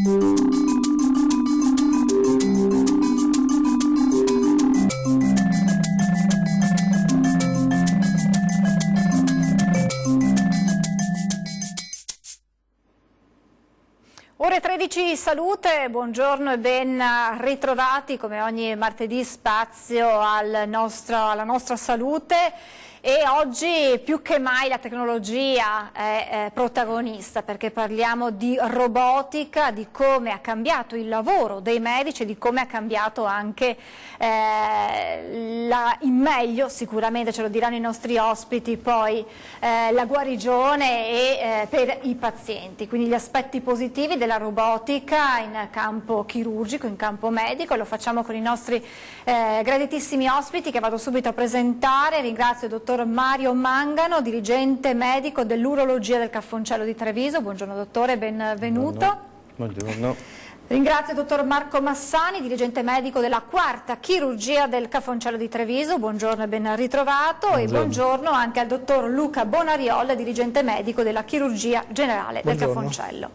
Ore 13 salute, buongiorno e ben ritrovati come ogni martedì spazio alla nostra salute. E oggi più che mai la tecnologia è protagonista, perché parliamo di robotica, di come ha cambiato il lavoro dei medici e di come ha cambiato anche in meglio, sicuramente ce lo diranno i nostri ospiti, poi la guarigione per i pazienti, quindi gli aspetti positivi della robotica in campo chirurgico, in campo medico. Lo facciamo con i nostri graditissimi ospiti che vado subito a presentare. Ringrazio il dottor Mario Mangano, dirigente medico dell'urologia del Caffoncello di Treviso. Buongiorno dottore, benvenuto. Buongiorno. Ringrazio il dottor Marco Massani, dirigente medico della quarta chirurgia del Caffoncello di Treviso. Buongiorno e ben ritrovato. Buongiorno. E buongiorno anche al dottor Luca Bonariol, dirigente medico della chirurgia generale del Caffoncello.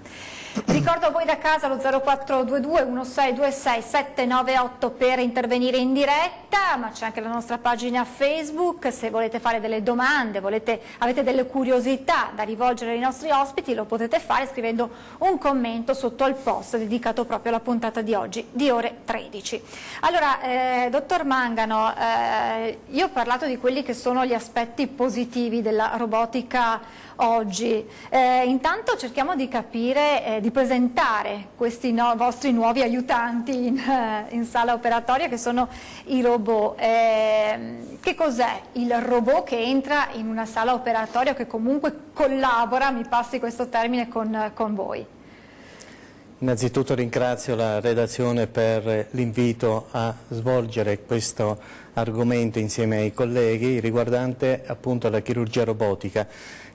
Ricordo a voi da casa lo 0422 1626 798 per intervenire in diretta, ma c'è anche la nostra pagina Facebook. Se volete fare delle domande, avete delle curiosità da rivolgere ai nostri ospiti, lo potete fare scrivendo un commento sotto al post dedicato proprio alla puntata di oggi di ore 13. Allora, dottor Mangano, io ho parlato di quelli che sono gli aspetti positivi della robotica oggi. Intanto cerchiamo di capire, di presentare questi vostri nuovi aiutanti in sala operatoria, che sono i robot. Che cos'è il robot che entra in una sala operatoria, che comunque collabora, mi passi questo termine, con voi? Innanzitutto ringrazio la redazione per l'invito a svolgere questo argomento insieme ai colleghi riguardante appunto la chirurgia robotica,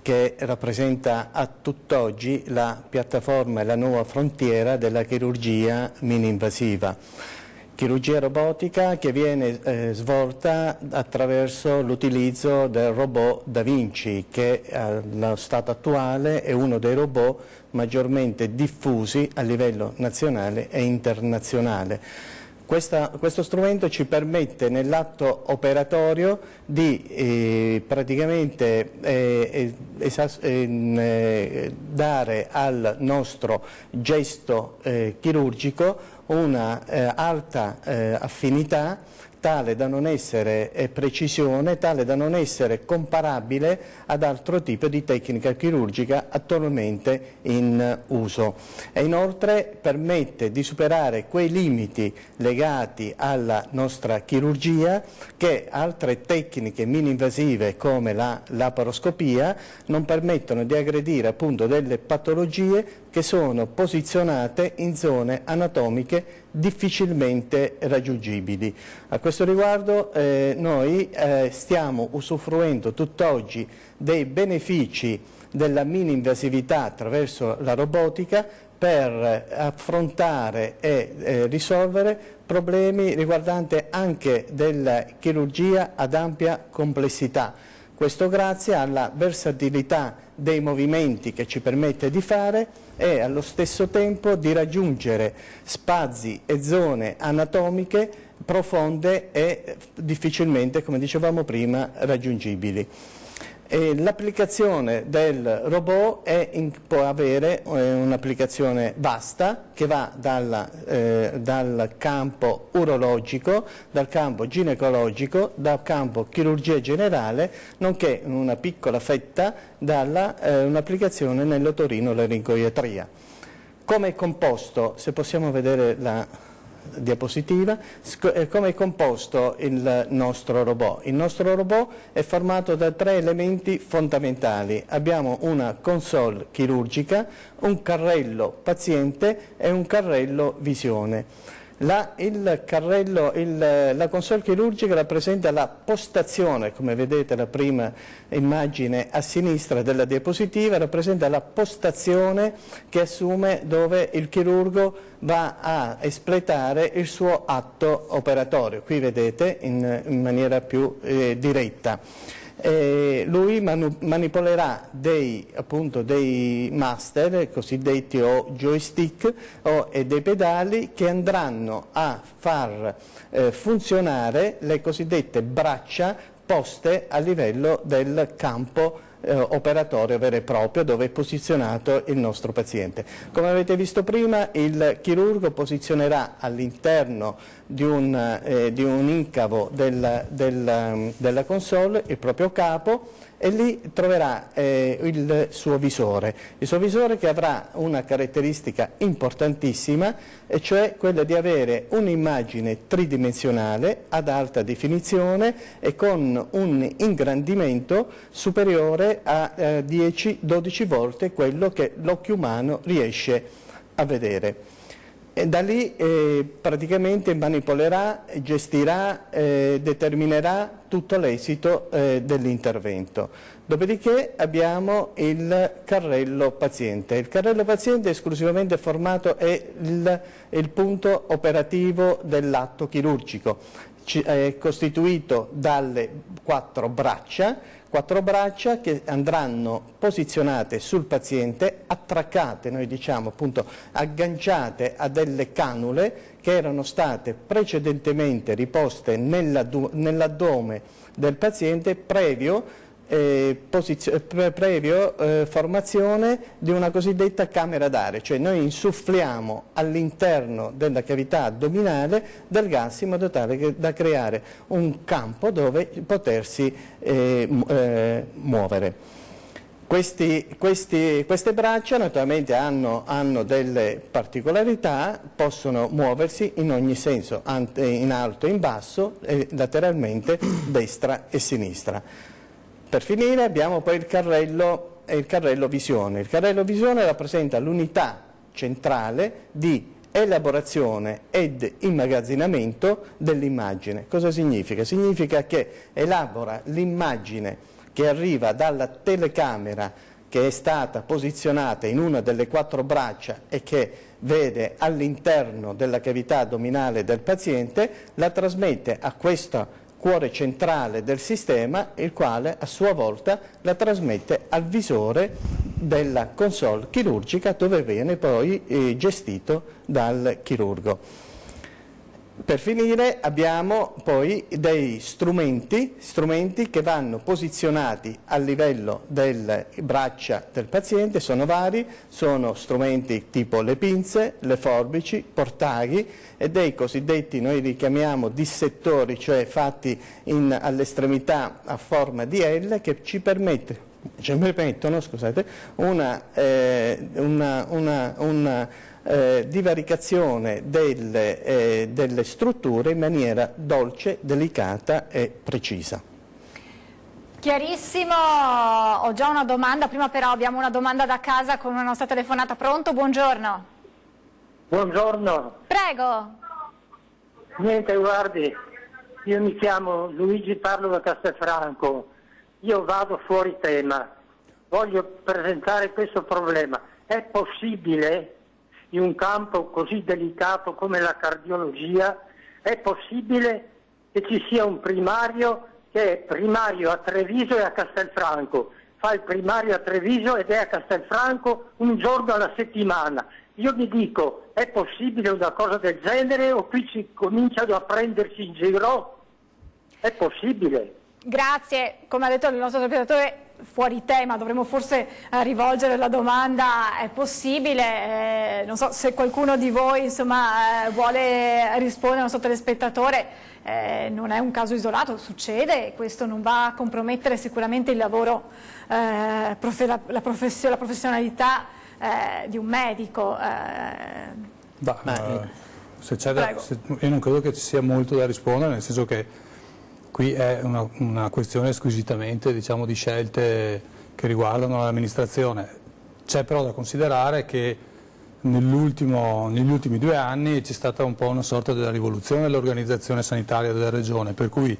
che rappresenta a tutt'oggi la piattaforma e la nuova frontiera della chirurgia mini-invasiva. Chirurgia robotica che viene svolta attraverso l'utilizzo del robot Da Vinci, che allo stato attuale è uno dei robot maggiormente diffusi a livello nazionale e internazionale. Questo strumento ci permette nell'atto operatorio di praticamente dare al nostro gesto chirurgico una alta affinità, tale da non essere precisione, tale da non essere comparabile ad altro tipo di tecnica chirurgica attualmente in uso. E inoltre permette di superare quei limiti legati alla nostra chirurgia che altre tecniche mini-invasive come la laparoscopia non permettono di aggredire appunto delle patologie che sono posizionate in zone anatomiche difficilmente raggiungibili. A questo riguardo noi stiamo usufruendo tutt'oggi dei benefici della mini-invasività attraverso la robotica per affrontare e risolvere problemi riguardanti anche della chirurgia ad ampia complessità. Questo grazie alla versatilità dei movimenti che ci permette di fare e allo stesso tempo di raggiungere spazi e zone anatomiche profonde e difficilmente, come dicevamo prima, raggiungibili. L'applicazione del robot può avere un'applicazione vasta che va dal campo urologico, dal campo ginecologico, dal campo chirurgia generale, nonché una piccola fetta un'applicazione nell'otorinolaringoiatria. Come è composto, se possiamo vedere la diapositiva, come è composto il nostro robot? Il nostro robot è formato da 3 elementi fondamentali. Abbiamo una console chirurgica, un carrello paziente e un carrello visione. La console chirurgica rappresenta la postazione, come vedete la prima immagine a sinistra della diapositiva, rappresenta la postazione che assume dove il chirurgo va a espletare il suo atto operatorio. Qui vedete in maniera più diretta. lui manipolerà appunto dei master cosiddetti o joystick e dei pedali che andranno a far funzionare le cosiddette braccia poste a livello del campo operatorio vero e proprio dove è posizionato il nostro paziente. Come avete visto prima, il chirurgo posizionerà all'interno di un incavo della console il proprio capo e lì troverà il suo visore che avrà una caratteristica importantissima, e cioè quella di avere un'immagine tridimensionale ad alta definizione e con un ingrandimento superiore a 10-12 volte quello che l'occhio umano riesce a vedere. E da lì praticamente manipolerà, gestirà, determinerà tutto l'esito dell'intervento. Dopodiché abbiamo il carrello paziente. Il carrello paziente è esclusivamente formato, è il punto operativo dell'atto chirurgico. È costituito dalle 4 braccia che andranno posizionate sul paziente, attraccate, noi diciamo appunto agganciate a delle canule che erano state precedentemente riposte nell'addome del paziente previo formazione di una cosiddetta camera d'aria, cioè noi insuffliamo all'interno della cavità addominale del gas in modo tale da creare un campo dove potersi muovere. Queste braccia naturalmente hanno delle particolarità, possono muoversi in ogni senso, in alto e in basso, e lateralmente destra e sinistra. Per finire abbiamo poi il carrello visione. Il carrello visione rappresenta l'unità centrale di elaborazione ed immagazzinamento dell'immagine. Cosa significa? Significa che elabora l'immagine che arriva dalla telecamera che è stata posizionata in una delle 4 braccia e che vede all'interno della cavità addominale del paziente, la trasmette a questo cuore centrale del sistema, il quale a sua volta la trasmette al visore della console chirurgica dove viene poi gestito dal chirurgo. Per finire abbiamo poi dei strumenti che vanno posizionati a livello delle braccia del paziente, sono vari, sono strumenti tipo le pinze, le forbici, portaghi e dei cosiddetti, noi li chiamiamo dissettori, cioè fatti all'estremità a forma di L, che ci permettono una divaricazione delle strutture in maniera dolce, delicata e precisa. Chiarissimo, ho già una domanda, prima però abbiamo una domanda da casa con una nostra telefonata. Pronto? Buongiorno. Buongiorno. Prego. Niente, guardi, io mi chiamo Luigi, parlo da Castelfranco, io vado fuori tema, voglio presentare questo problema. È possibile, in un campo così delicato come la cardiologia, è possibile che ci sia un primario che è primario a Treviso e a Castelfranco, fa il primario a Treviso ed è a Castelfranco un giorno alla settimana. Io mi dico, è possibile una cosa del genere o qui ci cominciano a prendersi in giro? È possibile? Grazie, come ha detto il nostro spettatore, fuori tema, dovremmo forse rivolgere la domanda, è possibile? Non so se qualcuno di voi insomma, vuole rispondere al nostro telespettatore, non è un caso isolato, succede, questo non va a compromettere sicuramente il lavoro, la professionalità di un medico. Io non credo che ci sia molto da rispondere, nel senso che qui è una questione squisitamente, diciamo, di scelte che riguardano l'amministrazione. C'è però da considerare che negli ultimi 2 anni c'è stata un po' una sorta della rivoluzione dell'organizzazione sanitaria della regione, per cui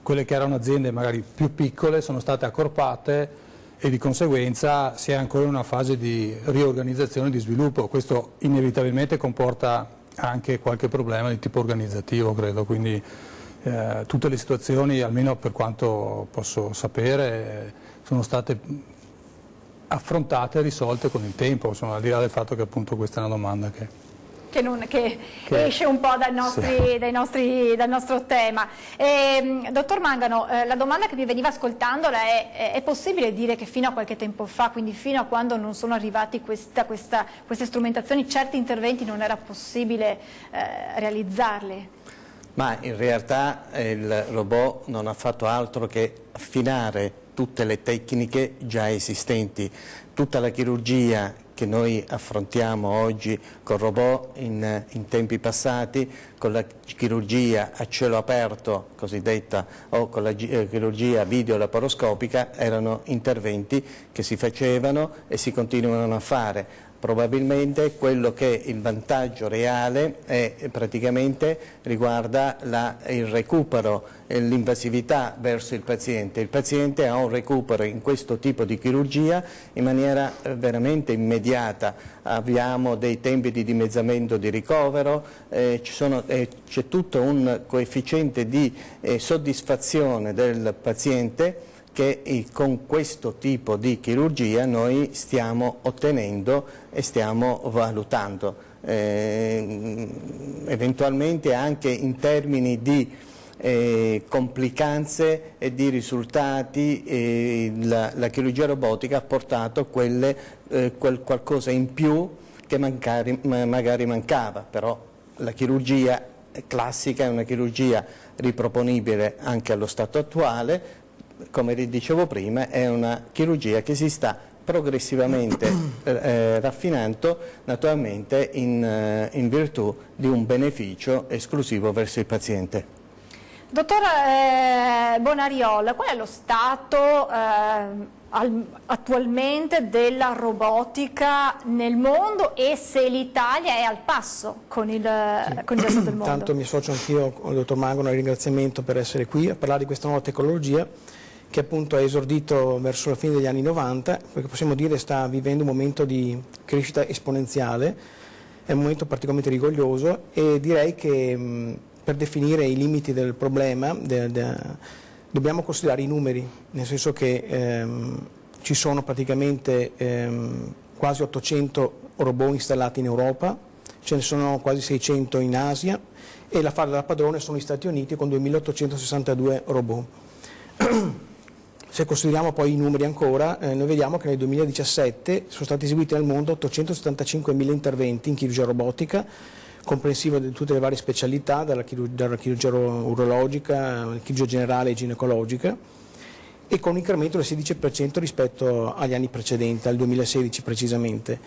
quelle che erano aziende magari più piccole sono state accorpate e di conseguenza si è ancora in una fase di riorganizzazione e di sviluppo. Questo inevitabilmente comporta anche qualche problema di tipo organizzativo, credo, quindi tutte le situazioni, almeno per quanto posso sapere, sono state affrontate e risolte con il tempo, insomma, al di là del fatto che appunto questa è una domanda che esce un po' dal nostro tema. Dottor Mangano, la domanda che mi veniva ascoltandola è possibile dire che fino a qualche tempo fa, quindi fino a quando non sono arrivati queste strumentazioni, certi interventi non era possibile realizzarli? Ma in realtà il robot non ha fatto altro che affinare tutte le tecniche già esistenti. Tutta la chirurgia che noi affrontiamo oggi con robot in tempi passati, con la chirurgia a cielo aperto cosiddetta o con la chirurgia videolaparoscopica, erano interventi che si facevano e si continuano a fare. Probabilmente quello che il vantaggio reale è praticamente riguarda il recupero e l'invasività verso il paziente. Il paziente ha un recupero in questo tipo di chirurgia in maniera veramente immediata. Abbiamo dei tempi di dimezzamento di ricovero, c'è tutto un coefficiente di soddisfazione del paziente che con questo tipo di chirurgia noi stiamo ottenendo e stiamo valutando, eventualmente anche in termini di complicanze e di risultati. La chirurgia robotica ha portato qualcosa in più che magari mancava, però la chirurgia classica è una chirurgia riproponibile anche allo stato attuale. Come dicevo prima, è una chirurgia che si sta progressivamente raffinando, naturalmente in virtù di un beneficio esclusivo verso il paziente. Dottor Bonariol, qual è lo stato attualmente della robotica nel mondo e se l'Italia è al passo con il resto del mondo? Intanto mi associo anch'io al dottor Mangano al ringraziamento per essere qui a parlare di questa nuova tecnologia che appunto è esordito verso la fine degli anni 90, perché possiamo dire sta vivendo un momento di crescita esponenziale, è un momento particolarmente rigoglioso e direi che per definire i limiti del problema dobbiamo considerare i numeri, nel senso che ci sono praticamente quasi 800 robot installati in Europa, ce ne sono quasi 600 in Asia e la falla da padrone sono gli Stati Uniti con 2862 robot. Se consideriamo poi i numeri ancora, noi vediamo che nel 2017 sono stati eseguiti nel mondo 875.000 interventi in chirurgia robotica, comprensivo di tutte le varie specialità, dalla chirurgia urologica, chirurgia generale e ginecologica, e con un incremento del 16% rispetto agli anni precedenti, al 2016 precisamente.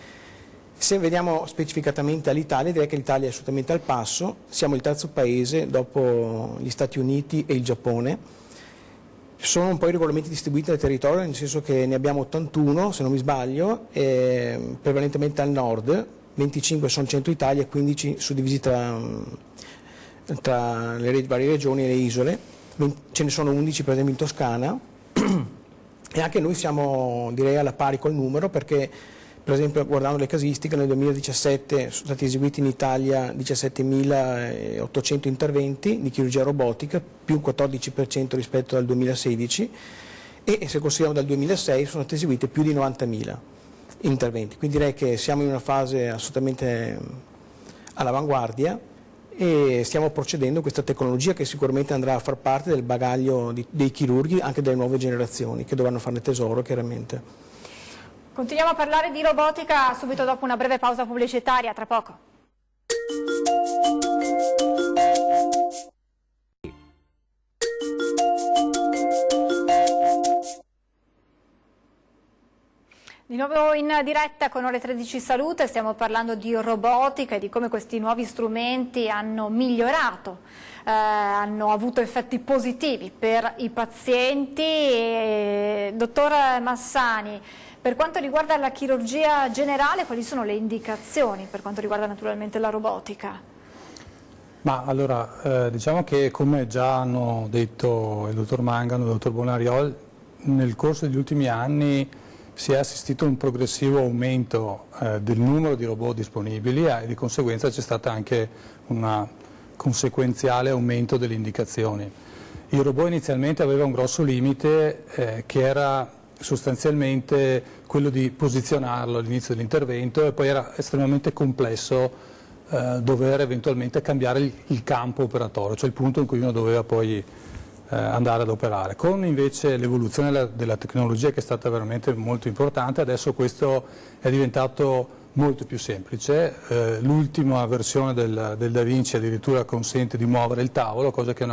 Se vediamo specificatamente all'Italia, direi che l'Italia è assolutamente al passo, siamo il terzo paese dopo gli Stati Uniti e il Giappone. Sono un po' i regolamenti distribuiti nel territorio, nel senso che ne abbiamo 81, se non mi sbaglio, prevalentemente al nord, 25 sono centro Italia e 15 suddivisi tra le varie regioni e le isole, ce ne sono 11 per esempio in Toscana e anche noi siamo direi alla pari col numero perché per esempio guardando le casistiche nel 2017 sono stati eseguiti in Italia 17.800 interventi di chirurgia robotica più 14% rispetto al 2016 e se consideriamo dal 2006 sono state eseguite più di 90.000 interventi, quindi direi che siamo in una fase assolutamente all'avanguardia e stiamo procedendo a questa tecnologia che sicuramente andrà a far parte del bagaglio dei chirurghi anche delle nuove generazioni che dovranno farne tesoro chiaramente. Continuiamo a parlare di robotica subito dopo una breve pausa pubblicitaria, tra poco. Di nuovo in diretta con Ore 13 Salute, stiamo parlando di robotica e di come questi nuovi strumenti hanno migliorato, hanno avuto effetti positivi per i pazienti. Dottor Massani, per quanto riguarda la chirurgia generale, quali sono le indicazioni per quanto riguarda naturalmente la robotica? Ma allora, diciamo che come già hanno detto il dottor Mangano e il dottor Bonariol, nel corso degli ultimi anni si è assistito a un progressivo aumento del numero di robot disponibili e di conseguenza c'è stata anche una conseguenziale aumento delle indicazioni. Il robot inizialmente aveva un grosso limite che era sostanzialmente quello di posizionarlo all'inizio dell'intervento, e poi era estremamente complesso dover eventualmente cambiare il campo operatorio, cioè il punto in cui uno doveva poi andare ad operare. Con invece l'evoluzione della tecnologia, che è stata veramente molto importante, adesso questo è diventato molto più semplice. L'ultima versione del Da Vinci addirittura consente di muovere il tavolo, cosa che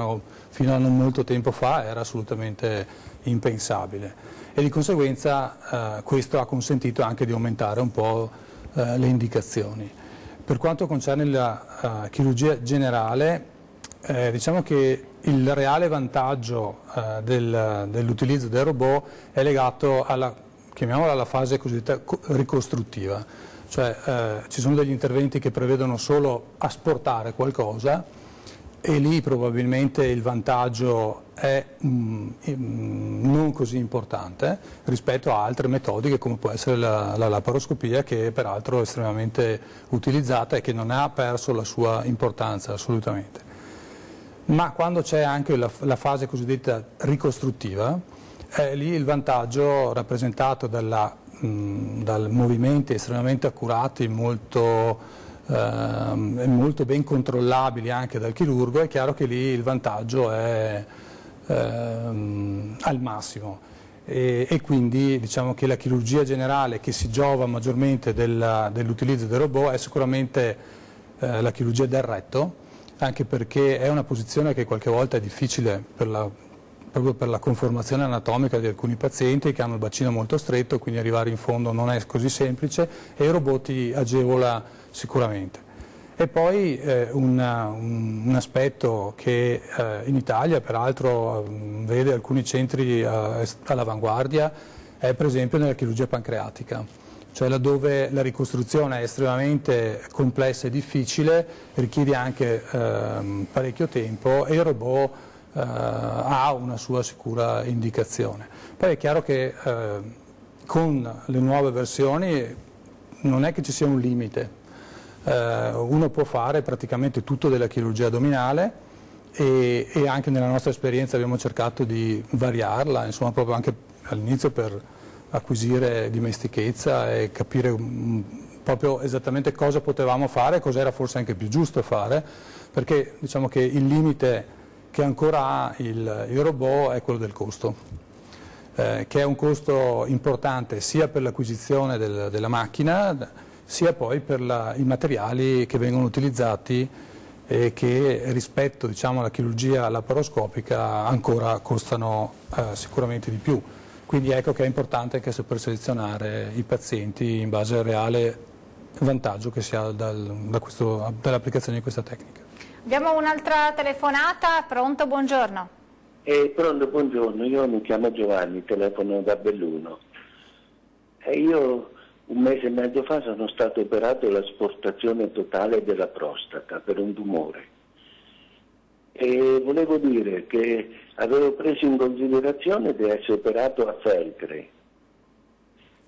fino a non molto tempo fa era assolutamente impensabile, e di conseguenza questo ha consentito anche di aumentare un po' le indicazioni. Per quanto concerne la chirurgia generale, diciamo che il reale vantaggio dell'utilizzo del robot è legato chiamiamola la fase cosiddetta ricostruttiva, cioè ci sono degli interventi che prevedono solo asportare qualcosa, e lì probabilmente il vantaggio è non così importante rispetto a altre metodiche, come può essere la laparoscopia, che è peraltro estremamente utilizzata e che non ha perso la sua importanza assolutamente. Ma quando c'è anche la fase cosiddetta ricostruttiva, lì il vantaggio rappresentato dal movimenti estremamente accurati, molto ben controllabili anche dal chirurgo, è chiaro che lì il vantaggio è al massimo, e quindi diciamo che la chirurgia generale che si giova maggiormente dell'utilizzo del robot è sicuramente la chirurgia del retto, anche perché è una posizione che qualche volta è difficile proprio per la conformazione anatomica di alcuni pazienti che hanno il bacino molto stretto, quindi arrivare in fondo non è così semplice, e il robot ti agevola sicuramente. E poi un aspetto che in Italia peraltro vede alcuni centri all'avanguardia è per esempio nella chirurgia pancreatica, cioè laddove la ricostruzione è estremamente complessa e difficile, richiede anche parecchio tempo, e il robot ha una sua sicura indicazione. Poi è chiaro che con le nuove versioni non è che ci sia un limite. Uno può fare praticamente tutto della chirurgia addominale, e anche nella nostra esperienza abbiamo cercato di variarla, insomma, proprio anche all'inizio per acquisire dimestichezza e capire proprio esattamente cosa potevamo fare e cosa era forse anche più giusto fare, perché diciamo che il limite che ancora ha il robot è quello del costo, che è un costo importante sia per l'acquisizione della macchina, sia poi per i materiali che vengono utilizzati, e che rispetto, diciamo, alla chirurgia laparoscopica ancora costano sicuramente di più. Quindi ecco che è importante anche saper selezionare i pazienti in base al reale vantaggio che si ha dall'applicazione di questa tecnica. Abbiamo un'altra telefonata. Pronto, buongiorno. Pronto, buongiorno, io mi chiamo Giovanni, telefono da Belluno. Io un mese e mezzo fa sono stato operato all'asportazione totale della prostata per un tumore. E volevo dire che avevo preso in considerazione di essere operato a Feltre,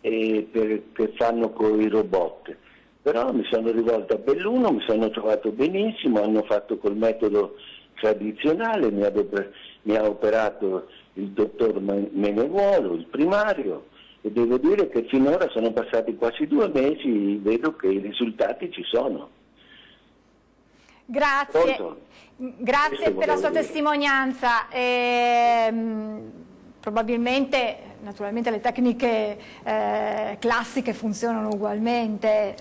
che fanno con i robot. Però mi sono rivolto a Belluno, mi sono trovato benissimo, hanno fatto col metodo tradizionale, mi ha operato il dottor Menevuolo, il primario, e devo dire che finora sono passati quasi 2 mesi, vedo che i risultati ci sono. Grazie. Grazie per la sua testimonianza. Probabilmente, naturalmente, le tecniche classiche funzionano ugualmente.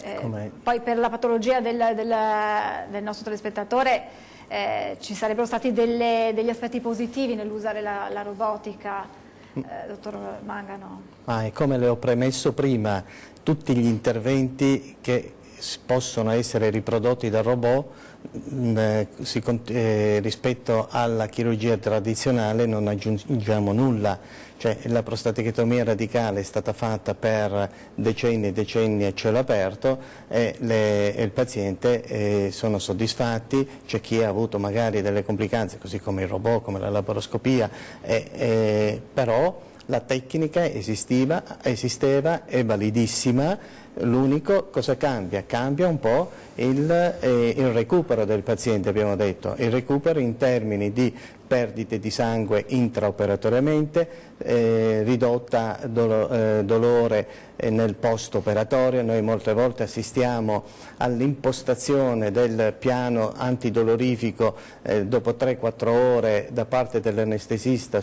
Poi per la patologia del nostro telespettatore ci sarebbero stati degli aspetti positivi nell'usare la robotica, dottor Mangano. E come le ho premesso prima, tutti gli interventi che possono essere riprodotti dal robot rispetto alla chirurgia tradizionale non aggiungiamo nulla, cioè la prostatichectomia radicale è stata fatta per decenni e decenni a cielo aperto, e il paziente sono soddisfatti. C'è chi ha avuto magari delle complicanze, così come il robot, come la laparoscopia, però la tecnica esisteva, è validissima, L'unico cosa cambia? Cambia un po' il recupero del paziente, abbiamo detto, il recupero in termini di perdite di sangue intraoperatoriamente, ridotta dolore nel post-operatorio. Noi molte volte assistiamo all'impostazione del piano antidolorifico dopo 3-4 ore da parte dell'anestesista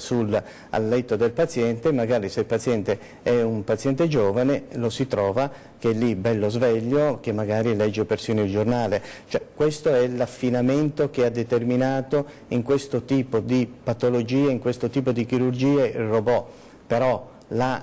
al letto del paziente. Magari se il paziente è un paziente giovane lo si trova che è lì bello sveglio, che magari legge persino il giornale. Cioè, questo è l'affinamento che ha determinato in questo tipo di patologie, in questo tipo di chirurgie il robot. Però la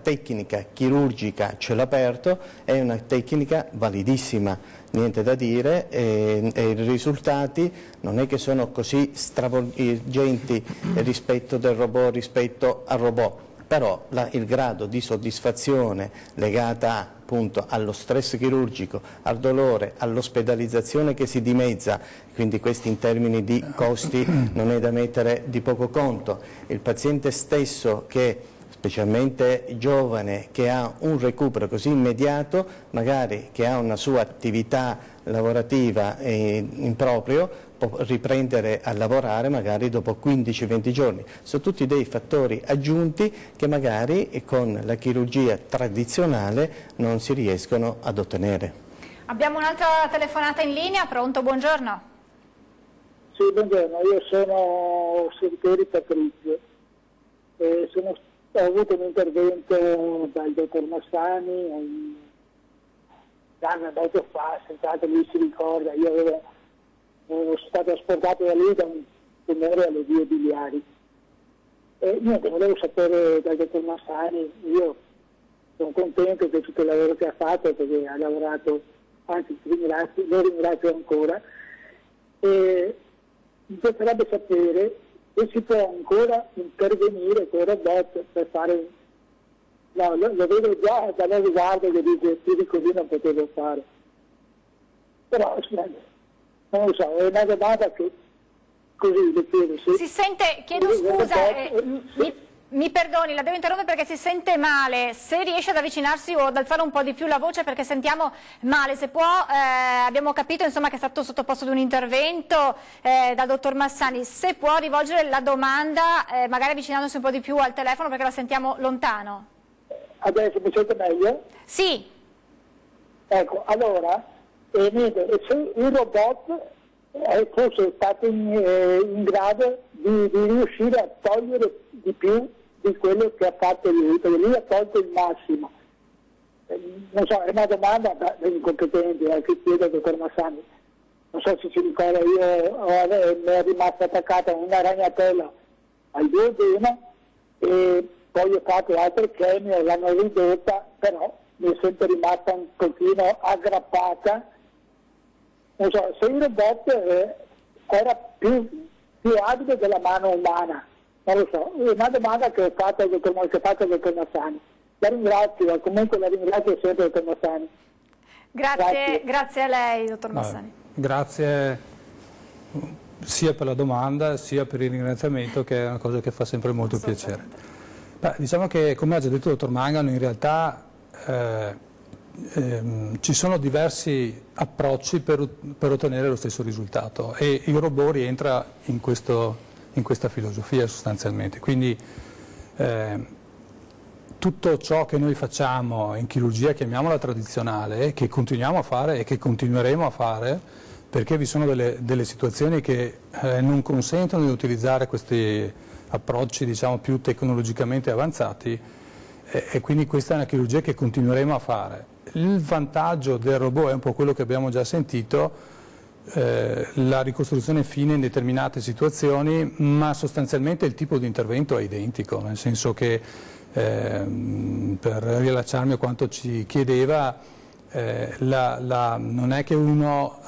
tecnica chirurgica cielo aperto è una tecnica validissima, niente da dire, e i risultati non è che sono così stravolgenti rispetto al robot, però il grado di soddisfazione legata appunto allo stress chirurgico, al dolore, all'ospedalizzazione che si dimezza, quindi questi in termini di costi non è da mettere di poco conto. Il paziente stesso, che specialmente giovane, che ha un recupero così immediato, magari che ha una sua attività lavorativa in proprio, può riprendere a lavorare magari dopo 15-20 giorni. Sono tutti dei fattori aggiunti che magari con la chirurgia tradizionale non si riescono ad ottenere. Abbiamo un'altra telefonata in linea, pronto? Buongiorno. Sì, buongiorno, io sono Sertori Patrizio. Ho avuto un intervento dal dottor Massani un anno e mezzo fa, senz'altro lui si ricorda, io sono stato asportato da lui da un tumore alle vie biliari. E niente, volevo sapere dal dottor Massani, io sono contento di tutto il lavoro che ha fatto, perché ha lavorato, anzi lo ringrazio ancora, e mi piacerebbe sapere se si può ancora intervenire con il robot per fare... No, lo vedo già da riguardo che dice più di così non potevo fare. Però non lo so, è una domanda che così le chiedo. Si sente, chiedo scusa, mi perdoni, la devo interrompere perché si sente male. Se riesce ad avvicinarsi o ad alzare un po' di più la voce perché sentiamo male, se può, abbiamo capito insomma che è stato sottoposto ad un intervento dal dottor Massani, se può rivolgere la domanda magari avvicinandosi un po' di più al telefono perché la sentiamo lontano. Adesso mi sente meglio? Sì. Ecco, allora, niente, se il robot fosse stato in grado di riuscire a togliere di più di quello che ha fatto lui, perché lui ha tolto il massimo. Non so, è una domanda da incompetenti che chiedo al dottor Massani. Non so se si ricorda, io mi è rimasta attaccata una ragnatela al duodeno e poi ho fatto altre chemie, l'hanno ridotta, però mi è sempre rimasta un pochino aggrappata. Non so, se il robot era più abile della mano umana, non lo so, è una domanda che ho fatto al dottor Massani. La ringrazio, comunque la ringrazio sempre al dottor Massani. Grazie a lei, dottor Massani. Grazie sia per la domanda sia per il ringraziamento, che è una cosa che fa sempre molto piacere. Diciamo che, come ha già detto il dottor Mangano, in realtà ci sono diversi approcci per ottenere lo stesso risultato e il robot rientra in questa filosofia sostanzialmente. Quindi tutto ciò che noi facciamo in chirurgia, chiamiamola tradizionale, che continuiamo a fare e che continueremo a fare, perché vi sono delle situazioni che non consentono di utilizzare questi approcci, diciamo, più tecnologicamente avanzati, e quindi questa è una chirurgia che continueremo a fare. Il vantaggio del robot è un po' quello che abbiamo già sentito, la ricostruzione fine in determinate situazioni, ma sostanzialmente il tipo di intervento è identico, nel senso che, per riallacciarmi a quanto ci chiedeva, non è che uno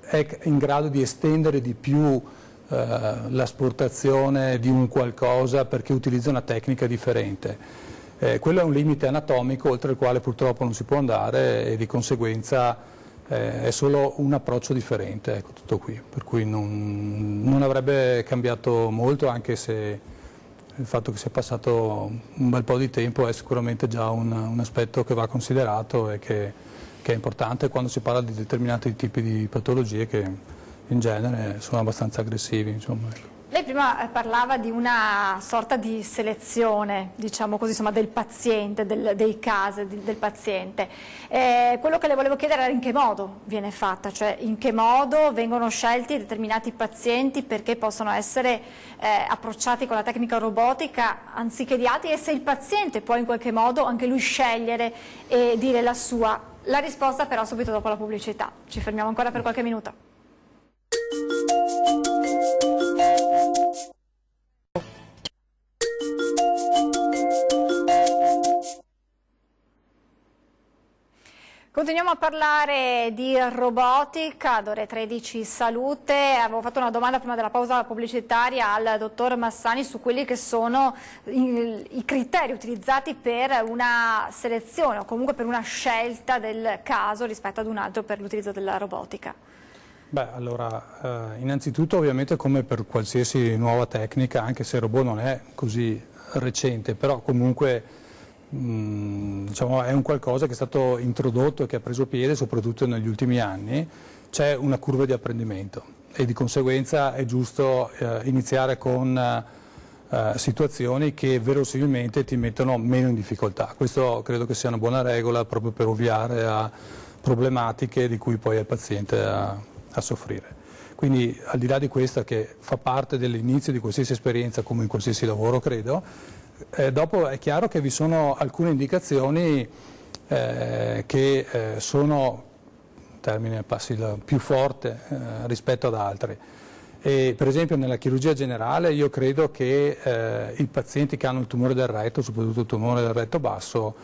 è in grado di estendere di più l'asportazione di un qualcosa perché utilizza una tecnica differente. Quello è un limite anatomico oltre il quale purtroppo non si può andare e di conseguenza è solo un approccio differente, ecco, tutto qui, per cui non avrebbe cambiato molto, anche se il fatto che sia passato un bel po' di tempo è sicuramente già un aspetto che va considerato e che è importante quando si parla di determinati tipi di patologie che in genere sono abbastanza aggressivi, insomma. Lei prima parlava di una sorta di selezione, diciamo così, insomma, del paziente, dei casi del paziente. Quello che le volevo chiedere era in che modo viene fatta, cioè in che modo vengono scelti determinati pazienti perché possono essere approcciati con la tecnica robotica anziché di altri, e se il paziente può in qualche modo anche lui scegliere e dire la sua. La risposta però subito dopo la pubblicità. Ci fermiamo ancora per qualche minuto. Continuiamo a parlare di robotica, ad ore 13 salute. Avevo fatto una domanda prima della pausa pubblicitaria al dottor Massani su quelli che sono i criteri utilizzati per una selezione o comunque per una scelta del caso rispetto ad un altro per l'utilizzo della robotica. Beh, allora, innanzitutto ovviamente come per qualsiasi nuova tecnica, anche se il robot non è così recente, però comunque diciamo, è un qualcosa che è stato introdotto e che ha preso piede soprattutto negli ultimi anni. C'è una curva di apprendimento e di conseguenza è giusto iniziare con situazioni che verosimilmente ti mettono meno in difficoltà. Questo credo che sia una buona regola proprio per ovviare a problematiche di cui poi è il paziente a soffrire. Quindi al di là di questo, che fa parte dell'inizio di qualsiasi esperienza come in qualsiasi lavoro credo, dopo è chiaro che vi sono alcune indicazioni che sono, termine passi più forte rispetto ad altre. E per esempio nella chirurgia generale io credo che i pazienti che hanno il tumore del retto, soprattutto il tumore del retto basso,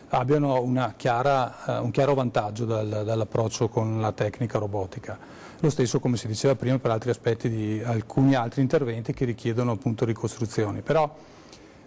abbiano un chiaro vantaggio dall'approccio con la tecnica robotica. Lo stesso, come si diceva prima, per altri aspetti di alcuni altri interventi che richiedono appunto ricostruzioni. Però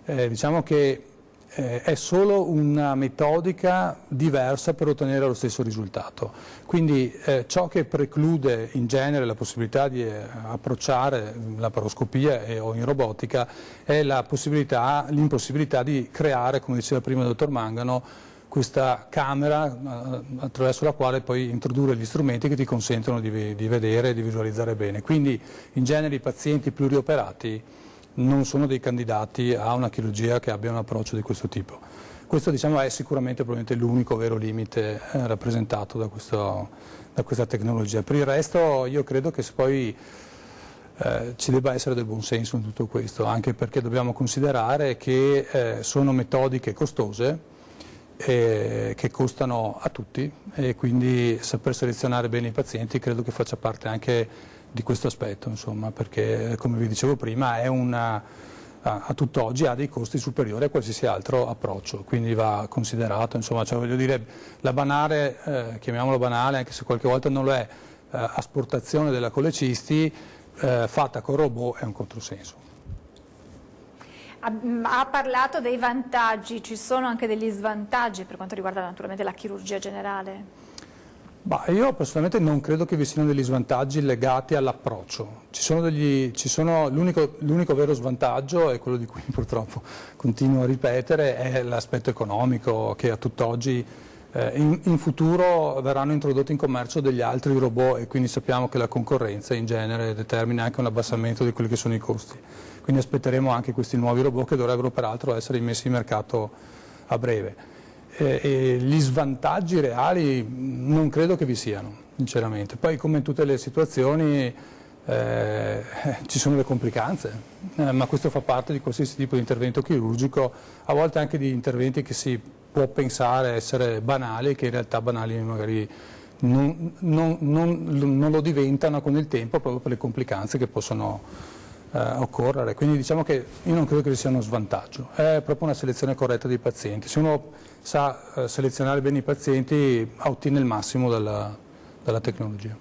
diciamo che è solo una metodica diversa per ottenere lo stesso risultato. Quindi ciò che preclude in genere la possibilità di approcciare la laparoscopia o in robotica è l'impossibilità di creare, come diceva prima il dottor Mangano, questa camera attraverso la quale poi introdurre gli strumenti che ti consentono di vedere e di visualizzare bene. Quindi in genere i pazienti plurioperati non sono dei candidati a una chirurgia che abbia un approccio di questo tipo. Questo diciamo è sicuramente probabilmente l'unico vero limite rappresentato da questa tecnologia. Per il resto io credo che poi ci debba essere del buon senso in tutto questo, anche perché dobbiamo considerare che sono metodiche costose che costano a tutti, e quindi saper selezionare bene i pazienti credo che faccia parte anche di questo aspetto, insomma, perché come vi dicevo prima a tutt'oggi ha dei costi superiori a qualsiasi altro approccio, quindi va considerato, insomma, cioè voglio dire, la banale, chiamiamola banale anche se qualche volta non lo è, asportazione della colecisti fatta con robot è un controsenso. Ha parlato dei vantaggi, ci sono anche degli svantaggi per quanto riguarda naturalmente la chirurgia generale? Bah, io personalmente non credo che vi siano degli svantaggi legati all'approccio. L'unico vero svantaggio, e quello di cui purtroppo continuo a ripetere, è l'aspetto economico, che a tutt'oggi in futuro verranno introdotti in commercio degli altri robot, e quindi sappiamo che la concorrenza in genere determina anche un abbassamento di quelli che sono i costi. Quindi aspetteremo anche questi nuovi robot che dovrebbero peraltro essere immessi in mercato a breve. Gli svantaggi reali non credo che vi siano, sinceramente. Poi come in tutte le situazioni ci sono le complicanze, ma questo fa parte di qualsiasi tipo di intervento chirurgico, a volte anche di interventi che si può pensare essere banali, che in realtà banali magari non lo diventano con il tempo proprio per le complicanze che possono occorrere. Quindi diciamo che io non credo che sia uno svantaggio, è proprio una selezione corretta dei pazienti. Se uno sa selezionare bene i pazienti ottiene il massimo dalla tecnologia.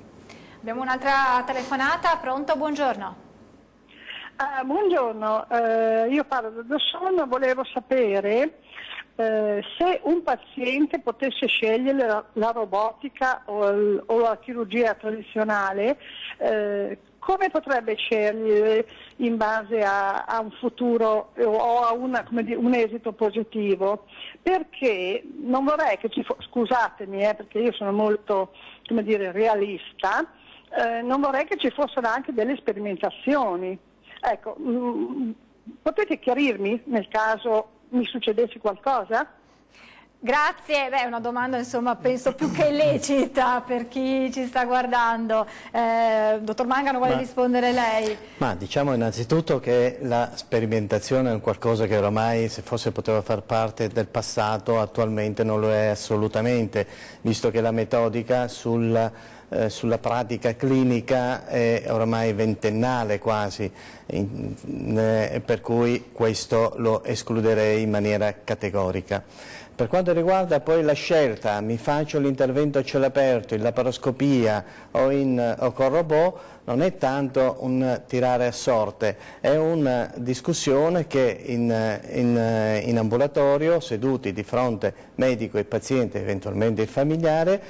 Abbiamo un'altra telefonata, pronto? Buongiorno. Buongiorno, io parlo da Dosson, volevo sapere se un paziente potesse scegliere la robotica o la chirurgia tradizionale, come potrebbe scegliere in base a un futuro o a un esito positivo? Perché non vorrei che scusatemi perché io sono molto realista, non vorrei che ci fossero anche delle sperimentazioni. Ecco, potete chiarirmi nel caso mi succedesse qualcosa? Grazie, è una domanda insomma penso più che lecita per chi ci sta guardando. Dottor Mangano, vuole rispondere lei? Ma diciamo innanzitutto che la sperimentazione è un qualcosa che oramai, se forse poteva far parte del passato, attualmente non lo è assolutamente, visto che la metodica sulla pratica clinica è oramai ventennale quasi, per cui questo lo escluderei in maniera categorica. Per quanto riguarda poi la scelta, mi faccio l'intervento a cielo aperto, in laparoscopia o con robot, non è tanto un tirare a sorte, è una discussione che in ambulatorio, seduti di fronte medico e paziente, eventualmente il familiare,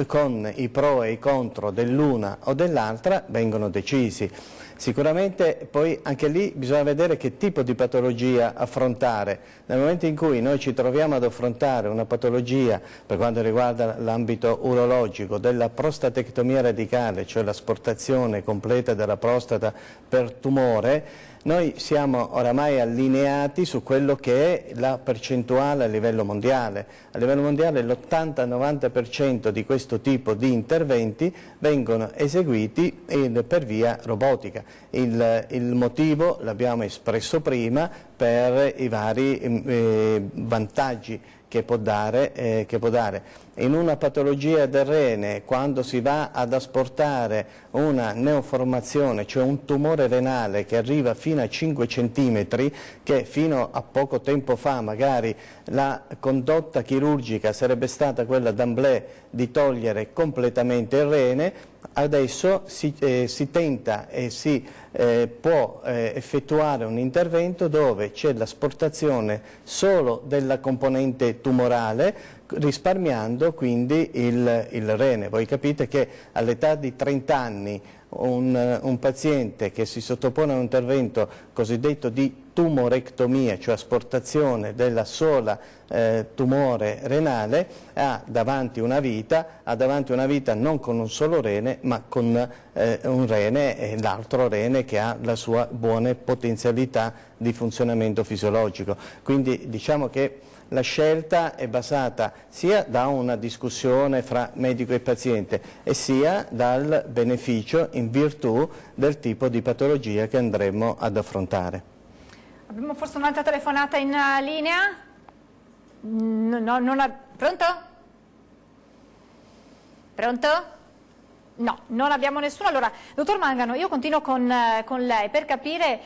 con i pro e i contro dell'una o dell'altra vengono decisi. Sicuramente poi anche lì bisogna vedere che tipo di patologia affrontare. Nel momento in cui noi ci troviamo ad affrontare una patologia, per quanto riguarda l'ambito urologico, della prostatectomia radicale, cioè l'asportazione completa della prostata per tumore, noi siamo oramai allineati su quello che è la percentuale a livello mondiale. A livello mondiale l'80-90% di questo tipo di interventi vengono eseguiti per via robotica. Il motivo l'abbiamo espresso prima per i vari vantaggi che può dare. In una patologia del rene, quando si va ad asportare una neoformazione, cioè un tumore renale che arriva fino a 5 cm, che fino a poco tempo fa magari la condotta chirurgica sarebbe stata quella d'emblée di togliere completamente il rene, adesso si tenta e si può effettuare un intervento dove c'è l'asportazione solo della componente tumorale, risparmiando quindi il rene. Voi capite che all'età di 30 anni un paziente che si sottopone a un intervento cosiddetto di tumorectomia, cioè asportazione della sola tumore renale, ha davanti una vita non con un solo rene, ma con un rene e l'altro rene che ha la sua buona potenzialità di funzionamento fisiologico. Quindi diciamo che la scelta è basata sia da una discussione fra medico e paziente e sia dal beneficio in virtù del tipo di patologia che andremo ad affrontare. Abbiamo forse un'altra telefonata in linea? Pronto? Pronto? No, non abbiamo nessuno. Allora, dottor Mangano, io continuo con lei per capire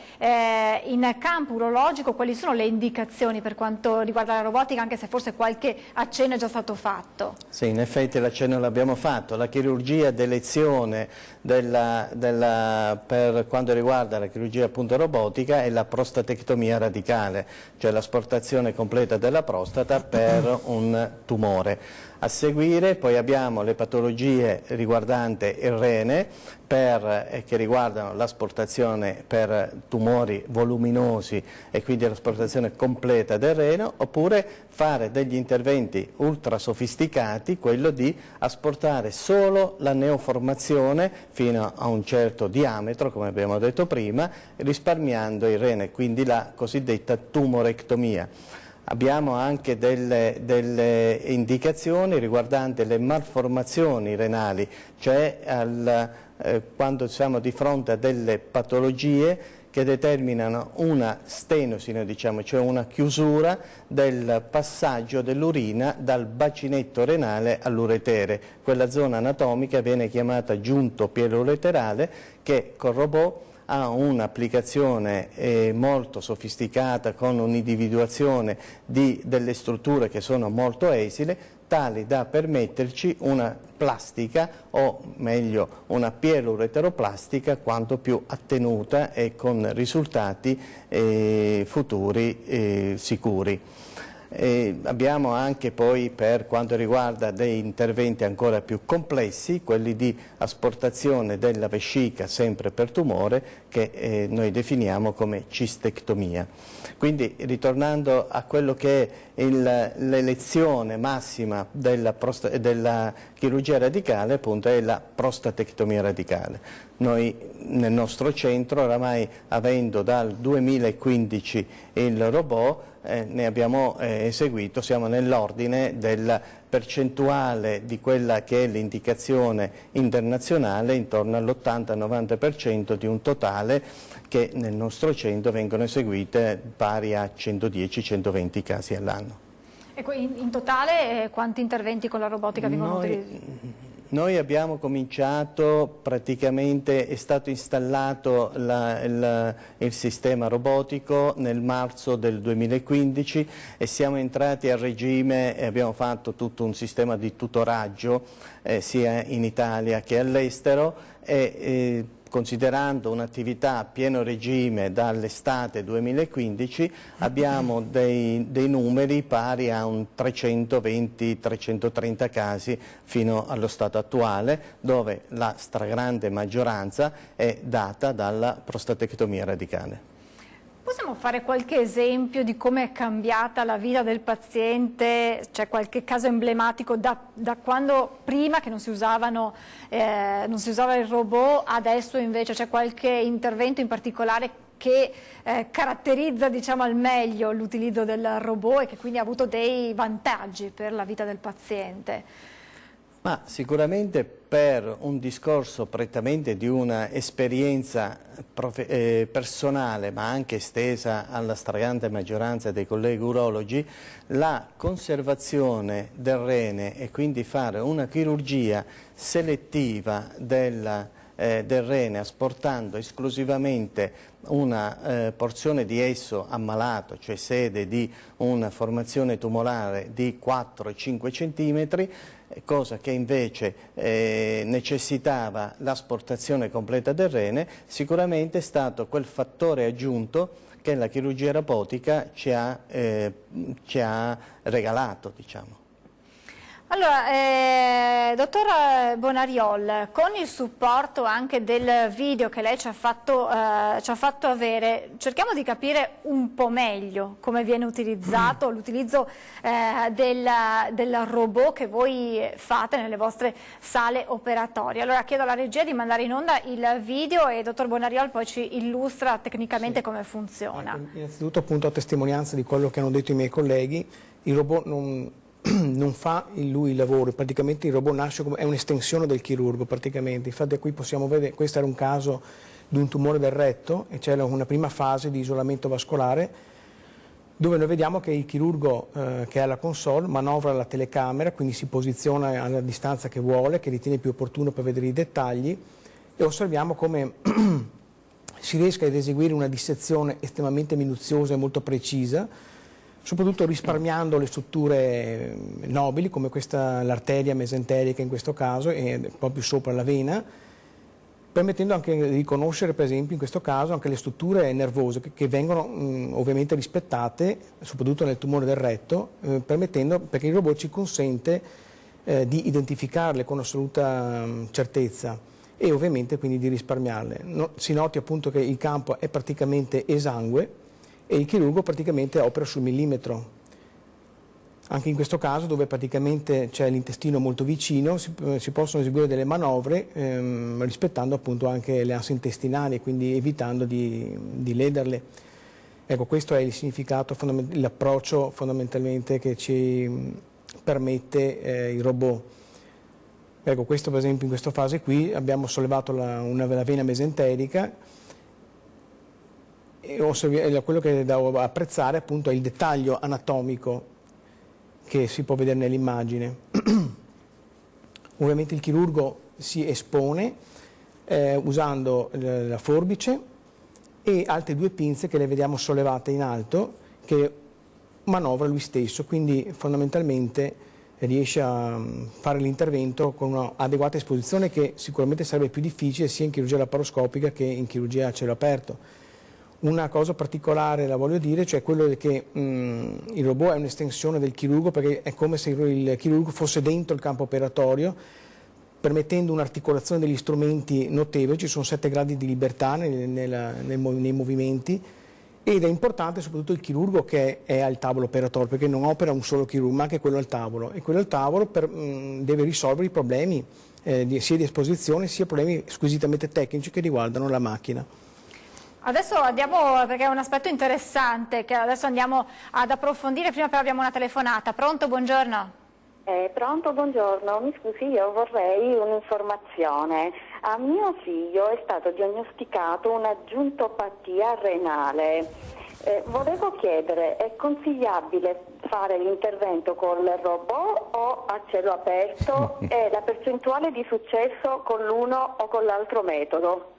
in campo urologico quali sono le indicazioni per quanto riguarda la robotica, anche se forse qualche accenno è già stato fatto. Sì, in effetti l'accenno l'abbiamo fatto. La chirurgia d'elezione per quanto riguarda la chirurgia appunto robotica è la prostatectomia radicale, cioè l'asportazione completa della prostata per un tumore. A seguire poi abbiamo le patologie riguardanti il rene che riguardano l'asportazione per tumori voluminosi e quindi l'asportazione completa del rene, oppure fare degli interventi ultra sofisticati, quello di asportare solo la neoformazione fino a un certo diametro, come abbiamo detto prima, risparmiando il rene, quindi la cosiddetta tumorectomia. Abbiamo anche delle indicazioni riguardanti le malformazioni renali, cioè quando siamo di fronte a delle patologie che determinano una stenosi, noi diciamo, cioè una chiusura del passaggio dell'urina dal bacinetto renale all'uretere. Quella zona anatomica viene chiamata giunto pielolaterale, che col robot ha un'applicazione molto sofisticata, con un'individuazione delle strutture che sono molto esili, tali da permetterci una plastica, o meglio una pieloureteroplastica quanto più attenuta e con risultati futuri sicuri. Abbiamo anche poi, per quanto riguarda dei interventi ancora più complessi, quelli di asportazione della vescica sempre per tumore, che noi definiamo come cistectomia. Quindi, ritornando a quello che è l'elezione massima della chirurgia radicale, appunto, è la prostatectomia radicale. Noi nel nostro centro, oramai avendo dal 2015 il robot, ne abbiamo eseguito, siamo nell'ordine della percentuale di quella che è l'indicazione internazionale, intorno all'80-90% di un totale che nel nostro centro vengono eseguite pari a 110-120 casi all'anno. E in totale quanti interventi con la robotica vengono utilizzati? Noi abbiamo cominciato, praticamente è stato installato il sistema robotico nel marzo del 2015 e siamo entrati a regime e abbiamo fatto tutto un sistema di tutoraggio sia in Italia che all'estero e considerando un'attività a pieno regime dall'estate 2015 abbiamo dei numeri pari a un 320-330 casi fino allo stato attuale, dove la stragrande maggioranza è data dalla prostatectomia radicale. Possiamo fare qualche esempio di come è cambiata la vita del paziente? C'è qualche caso emblematico da quando prima che non si usava il robot, adesso invece c'è qualche intervento in particolare che caratterizza, diciamo, al meglio l'utilizzo del robot e che quindi ha avuto dei vantaggi per la vita del paziente? Ma sicuramente per un discorso prettamente di una esperienza personale, ma anche estesa alla stragrande maggioranza dei colleghi urologi, la conservazione del rene e quindi fare una chirurgia selettiva del rene asportando esclusivamente una porzione di esso ammalato, cioè sede di una formazione tumorale di 4-5 cm, cosa che invece necessitava l'asportazione completa del rene, sicuramente è stato quel fattore aggiunto che la chirurgia robotica ci ha regalato, diciamo. Allora, dottor Bonariol, con il supporto anche del video che lei ci ha fatto avere, cerchiamo di capire un po' meglio come viene utilizzato l'utilizzo del robot che voi fate nelle vostre sale operatorie. Allora chiedo alla regia di mandare in onda il video e dottor Bonariol poi ci illustra tecnicamente come funziona. Innanzitutto, appunto, a testimonianza di quello che hanno detto i miei colleghi, il robot non fa lui il lavoro, praticamente il robot nasce come è un'estensione del chirurgo praticamente. Infatti qui possiamo vedere, questo era un caso di un tumore del retto e c'è una prima fase di isolamento vascolare dove noi vediamo che il chirurgo che è alla console manovra la telecamera, quindi si posiziona alla distanza che vuole, che ritiene più opportuno per vedere i dettagli, e osserviamo come si riesca ad eseguire una dissezione estremamente minuziosa e molto precisa, soprattutto risparmiando le strutture nobili come l'arteria mesenterica in questo caso e proprio sopra la vena, permettendo anche di riconoscere per esempio in questo caso anche le strutture nervose che vengono ovviamente rispettate soprattutto nel tumore del retto, perché il robot ci consente di identificarle con assoluta certezza e ovviamente quindi di risparmiarle. Si noti appunto che il campo è praticamente esangue e il chirurgo praticamente opera sul millimetro. Anche in questo caso, dove praticamente c'è l'intestino molto vicino, si possono eseguire delle manovre rispettando appunto anche le assi intestinali, quindi evitando di lederle. Ecco, questo è il significato, l'approccio fondamentalmente che ci permette il robot. Ecco, questo per esempio in questa fase qui abbiamo sollevato la vena mesenterica. E quello che è da apprezzare appunto è il dettaglio anatomico che si può vedere nell'immagine. Ovviamente il chirurgo si espone usando la forbice e altre due pinze che le vediamo sollevate in alto che manovra lui stesso, quindi fondamentalmente riesce a fare l'intervento con un'adeguata esposizione che sicuramente sarebbe più difficile sia in chirurgia laparoscopica che in chirurgia a cielo aperto. Una cosa particolare la voglio dire, cioè quello che il robot è un'estensione del chirurgo, perché è come se il chirurgo fosse dentro il campo operatorio, permettendo un'articolazione degli strumenti notevole. Ci sono 7 gradi di libertà nei movimenti, ed è importante soprattutto il chirurgo che è al tavolo operatorio, perché non opera un solo chirurgo ma anche quello al tavolo, e quello al tavolo deve risolvere i problemi sia di esposizione sia problemi squisitamente tecnici che riguardano la macchina. Adesso andiamo, perché è un aspetto interessante che adesso andiamo ad approfondire, prima però abbiamo una telefonata. Pronto, buongiorno. Pronto, buongiorno, mi scusi, io vorrei un'informazione. A mio figlio è stato diagnosticato una giuntopatia renale. Volevo chiedere, è consigliabile fare l'intervento col robot o a cielo aperto e la percentuale di successo con l'uno o con l'altro metodo?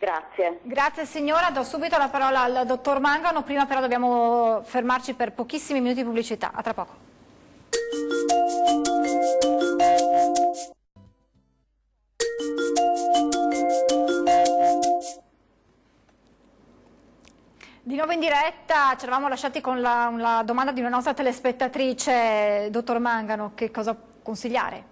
Grazie. Grazie signora, do subito la parola al dottor Mangano, prima però dobbiamo fermarci per pochissimi minuti di pubblicità, a tra poco. Di nuovo in diretta, ci eravamo lasciati con la domanda di una nostra telespettatrice, dottor Mangano, che cosa consigliare?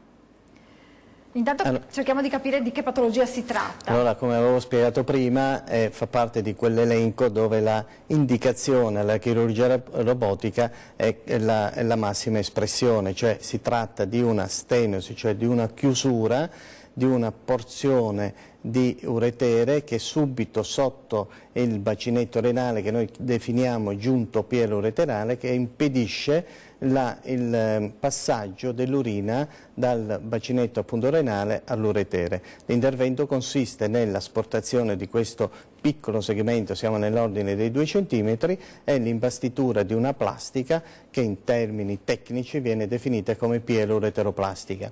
Intanto cerchiamo di capire di che patologia si tratta. Allora, come avevo spiegato prima, fa parte di quell'elenco dove la indicazione alla chirurgia robotica è la massima espressione, cioè si tratta di una stenosi, cioè di una chiusura di una porzione di uretere che subito sotto il bacinetto renale, che noi definiamo giunto pielo-ureterale, che impedisce il passaggio dell'urina dal bacinetto appunto renale all'uretere. L'intervento consiste nell'asportazione di questo piccolo segmento, siamo nell'ordine dei 2 cm, e l'impastitura di una plastica che in termini tecnici viene definita come pielo-ureteroplastica.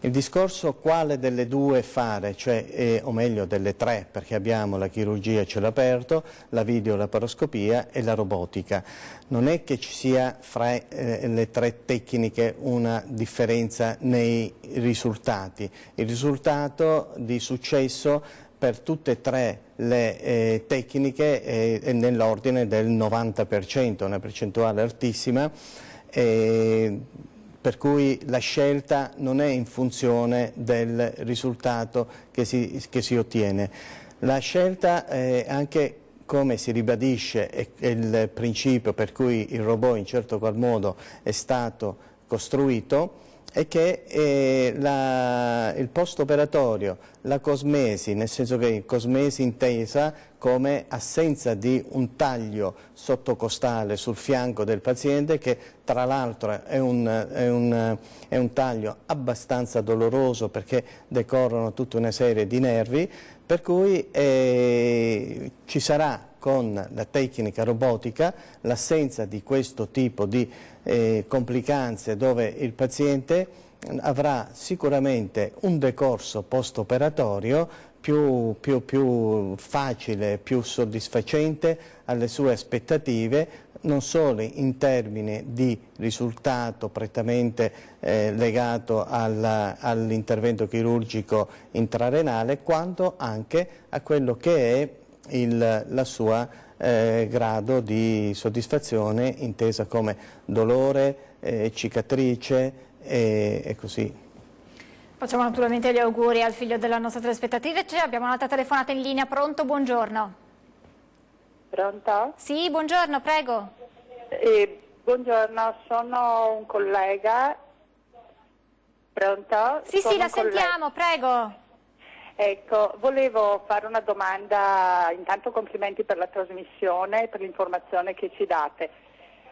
Il discorso quale delle due fare, cioè, o meglio delle 3, perché abbiamo la chirurgia a cielo aperto, la videolaparoscopia e la robotica. Non è che ci sia fra le 3 tecniche una differenza nei risultati. Il risultato di successo per tutte e 3 le tecniche è nell'ordine del 90%, una percentuale altissima. Per cui la scelta non è in funzione del risultato che si ottiene. La scelta anche, come si ribadisce, è il principio per cui il robot in certo qual modo è stato costruito, è che il post-operatorio, la cosmesi, nel senso che cosmesi intesa come assenza di un taglio sottocostale sul fianco del paziente, che tra l'altro è un taglio abbastanza doloroso perché decorrono tutta una serie di nervi, per cui ci sarà con la tecnica robotica l'assenza di questo tipo di complicanze, dove il paziente avrà sicuramente un decorso post-operatorio più facile, più soddisfacente alle sue aspettative, non solo in termini di risultato prettamente legato all'intervento chirurgico intrarenale, quanto anche a quello che è la sua grado di soddisfazione intesa come dolore, cicatrice e così. Facciamo naturalmente gli auguri al figlio della nostra telespettatrice. Abbiamo un'altra telefonata in linea. Pronto? Buongiorno. Pronto? Sì, buongiorno, prego. Buongiorno, sono un collega. Pronto? Sì, sono sì, la sentiamo, prego. Ecco, volevo fare una domanda. Intanto complimenti per la trasmissione e per l'informazione che ci date.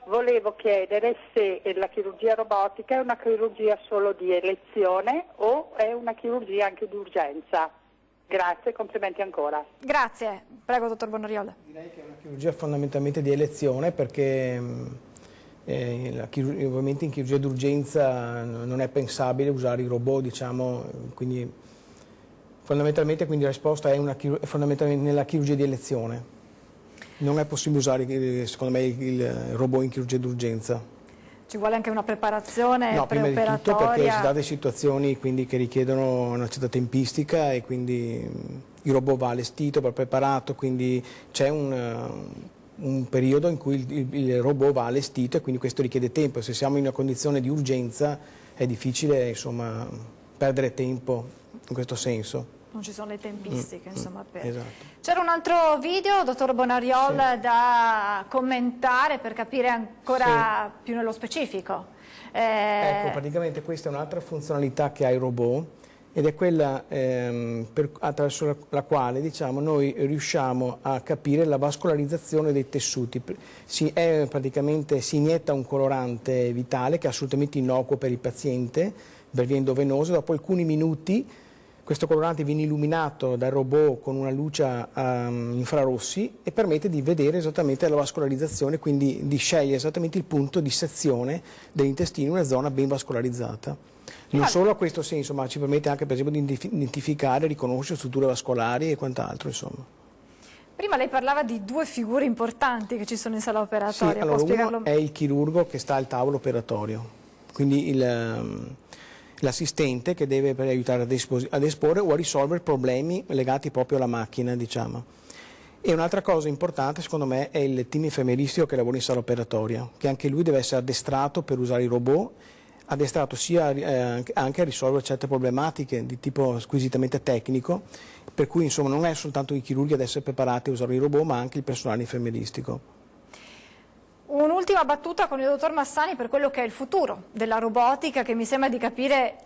Volevo chiedere se la chirurgia robotica è una chirurgia solo di elezione o è una chirurgia anche di urgenza. Grazie, complimenti ancora. Grazie, prego dottor Bonariola. Direi che è una chirurgia fondamentalmente di elezione, perché ovviamente in chirurgia d'urgenza non è pensabile usare i robot, diciamo, quindi fondamentalmente la risposta è fondamentalmente nella chirurgia di elezione. Non è possibile usare, secondo me, il robot in chirurgia d'urgenza. Ci vuole anche una preparazione preoperatoria? Prima di tutto perché si date situazioni quindi che richiedono una certa tempistica e quindi il robot va allestito, va preparato, quindi c'è un periodo in cui il robot va allestito e quindi questo richiede tempo. Se siamo in una condizione di urgenza è difficile, insomma, perdere tempo in questo senso. Non ci sono le tempistiche, insomma. Esatto. C'era un altro video, dottor Bonariol, da commentare per capire ancora più nello specifico. Ecco, praticamente questa è un'altra funzionalità che ha il robot ed è quella attraverso la quale, diciamo, noi riusciamo a capire la vascolarizzazione dei tessuti. Praticamente si inietta un colorante vitale che è assolutamente innocuo per il paziente, per via endovenosa. Dopo alcuni minuti questo colorante viene illuminato dal robot con una luce infrarossi e permette di vedere esattamente la vascolarizzazione, quindi di scegliere esattamente il punto di sezione dell'intestino in una zona ben vascolarizzata. Non solo a questo senso, ma ci permette anche per esempio di identificare, riconoscere strutture vascolari e quant'altro, insomma. Prima lei parlava di due figure importanti che ci sono in sala operatoria. Sì, allora uno è il chirurgo che sta al tavolo operatorio, quindi l'assistente che deve aiutare ad esporre o a risolvere problemi legati proprio alla macchina, diciamo. E un'altra cosa importante secondo me è il team infermieristico che lavora in sala operatoria, che anche lui deve essere addestrato per usare i robot, addestrato sia anche a risolvere certe problematiche di tipo squisitamente tecnico, per cui insomma non è soltanto i chirurghi ad essere preparati a usare i robot, ma anche il personale infermieristico. Un'ultima battuta con il dottor Massani per quello che è il futuro della robotica, che mi sembra di capire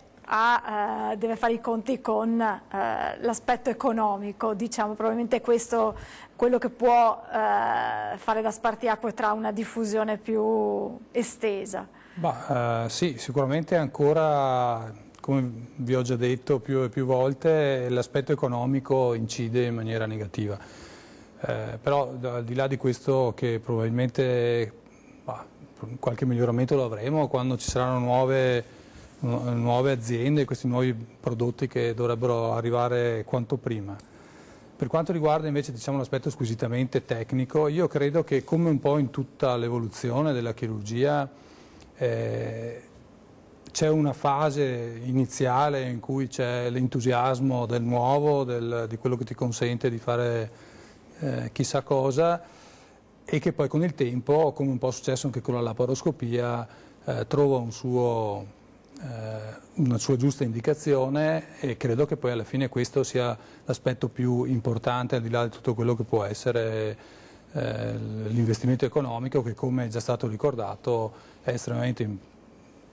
deve fare i conti con l'aspetto economico, diciamo, probabilmente questo quello che può fare da spartiacque tra una diffusione più estesa. Sì, sicuramente ancora, come vi ho già detto più e più volte, l'aspetto economico incide in maniera negativa. Però al di là di questo, che probabilmente qualche miglioramento lo avremo quando ci saranno nuove aziende, questi nuovi prodotti che dovrebbero arrivare quanto prima. Per quanto riguarda invece, diciamo, l'aspetto squisitamente tecnico, io credo che, come un po' in tutta l'evoluzione della chirurgia, c'è una fase iniziale in cui c'è l'entusiasmo del nuovo, di quello che ti consente di fare chissà cosa, e che poi con il tempo, come un po' è successo anche con la laparoscopia, trova una sua giusta indicazione, e credo che poi alla fine questo sia l'aspetto più importante, al di là di tutto quello che può essere l'investimento economico, che, come è già stato ricordato, è estremamente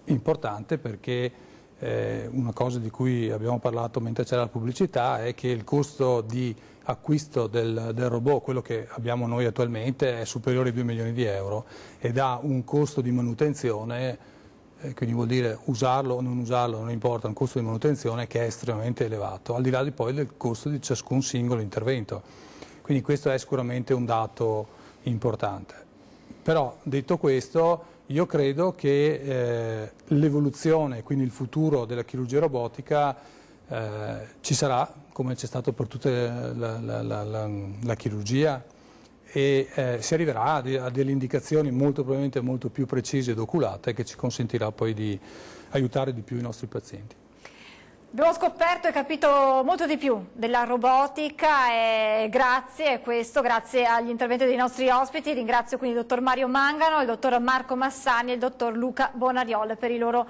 importante, perché una cosa di cui abbiamo parlato mentre c'era la pubblicità è che il costo di acquisto del robot, quello che abbiamo noi attualmente, è superiore ai 2 milioni di euro ed ha un costo di manutenzione, quindi vuol dire usarlo o non usarlo, non importa, un costo di manutenzione che è estremamente elevato, al di là poi del costo di ciascun singolo intervento. Quindi questo è sicuramente un dato importante. Però, detto questo, io credo che l'evoluzione, quindi il futuro della chirurgia robotica, ci sarà, come c'è stato per tutta la chirurgia, e si arriverà a delle indicazioni molto probabilmente molto più precise ed oculate, che ci consentirà poi di aiutare di più i nostri pazienti. Abbiamo scoperto e capito molto di più della robotica, e grazie agli interventi dei nostri ospiti. Ringrazio quindi il dottor Mario Mangano, il dottor Marco Massani e il dottor Luca Bonariol per i loro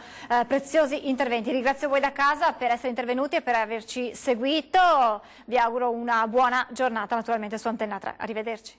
preziosi interventi. Ringrazio voi da casa per essere intervenuti e per averci seguito. Vi auguro una buona giornata naturalmente su Antenna 3. Arrivederci.